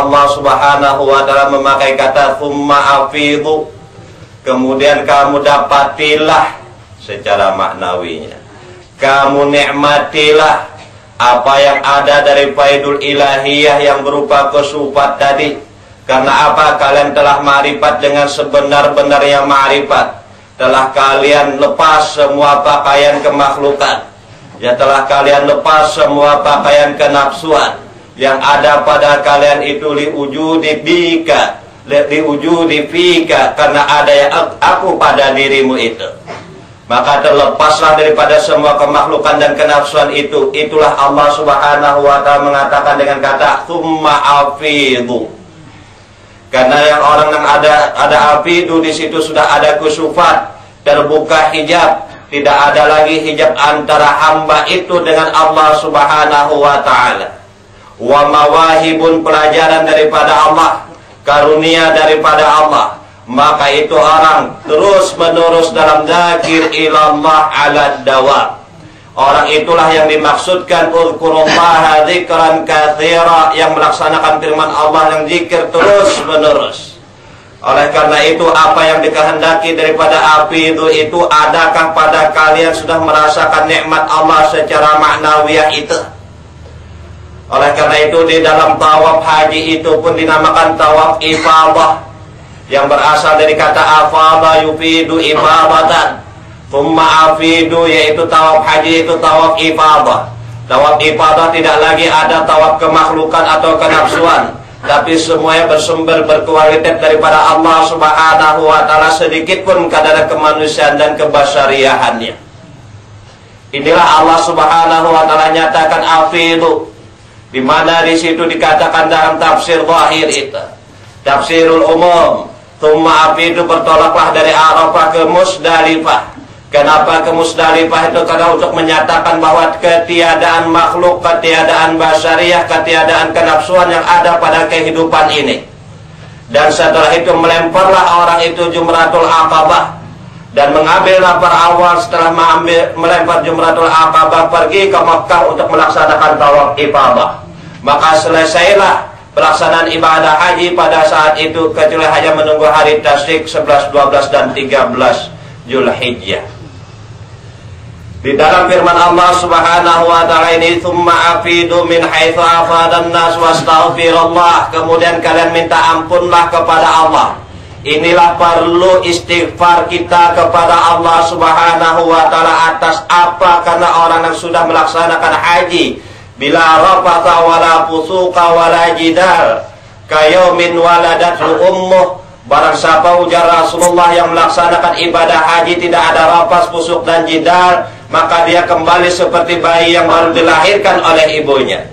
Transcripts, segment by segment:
Allah Subhanahu wa Ta'ala memakai kata thumma afidhu, kemudian kamu dapatilah secara maknawinya, kamu nikmatilah apa yang ada dari faidul ilahiyah yang berupa kesupat tadi. Karena apa? Kalian telah ma'rifat dengan sebenar-benarnya ma'rifat. Telah kalian lepas semua pakaian kemakhlukan, ya, telah kalian lepas semua pakaian kenafsuan yang ada pada kalian itu liwujudi bika, liwujudi fika, karena ada yang aku pada dirimu itu. Maka terlepaslah daripada semua kemakhlukan dan kenafsuan itu. Itulah Allah Subhanahu wa Ta'ala mengatakan dengan kata tsumma afidhu. Karena yang orang yang ada afidu di situ sudah ada kusufat, terbuka hijab, tidak ada lagi hijab antara hamba itu dengan Allah Subhanahu wa Ta'ala. Wa mawahibun, pelajaran daripada Allah, karunia daripada Allah. Maka itu orang terus menerus dalam dzakir ilallah ala dawam. Orang itulah yang dimaksudkan uzkurullaha dzikran katsira, yang melaksanakan firman Allah yang zikir terus menerus. Oleh karena itu, apa yang dikehendaki daripada api itu, adakah pada kalian sudah merasakan nikmat Allah secara maknawiyah itu? Oleh karena itu, di dalam tawaf haji itu pun dinamakan tawaf ifadah, yang berasal dari kata afadha yufidu ifadatan. Thumma afidu, yaitu tawaf haji itu tawaf ifadah. Tawaf ifadah tidak lagi ada tawaf kemakhlukan atau kenafsuan, tapi semuanya bersumber berkualitas daripada Allah Subhanahu wa Ta'ala, sedikit pun kadar kemanusiaan dan kebasyariahannya. Inilah Allah Subhanahu wa Ta'ala nyatakan afidu, di mana di situ dikatakan dalam tafsir zahir itu, tafsirul umum, thumma afidu, bertolaklah dari Arafah ke Musdalifah. Kenapa ke Musdalifah itu? Karena untuk menyatakan bahwa ketiadaan makhluk, ketiadaan basyariah, ketiadaan kenafsuan yang ada pada kehidupan ini. Dan setelah itu melemparlah orang itu Jumratul Aqabah, dan mengambil lapar awal. Setelah melempar Jumratul Aqabah, pergi ke Makkah untuk melaksanakan tawaf ifadah. Maka selesailah pelaksanaan ibadah haji pada saat itu, kecuali hanya menunggu hari tasyrik 11, 12, dan 13 Zulhijjah. Di dalam firman Allah Subhanahu wa Ta'ala ini, tsumma afidu min haitsu afadan nas wastaghfirullah, kemudian kalian minta ampunlah kepada Allah. Inilah perlu istighfar kita kepada Allah Subhanahu wa Ta'ala atas apa? Karena orang yang sudah melaksanakan haji, bila rafatha wala fusuqa wala jidal kayaumin waladathu ummuh. Barang siapa, ujar Rasulullah, yang melaksanakan ibadah haji tidak ada rafas, fusuk, dan jidal, maka dia kembali seperti bayi yang baru dilahirkan oleh ibunya.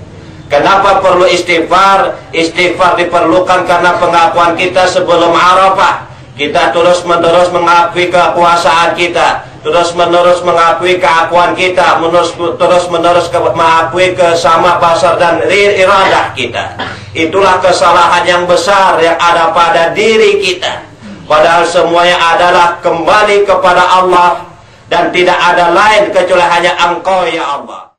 Kenapa perlu istighfar? Istighfar diperlukan karena pengakuan kita sebelum Arafah. Kita terus-menerus mengakui kekuasaan kita, terus-menerus mengakui keakuan kita, terus-menerus mengakui kesama basar dan iradah kita. Itulah kesalahan yang besar yang ada pada diri kita. Padahal semuanya adalah kembali kepada Allah, dan tidak ada lain kecuali hanya Engkau ya Allah.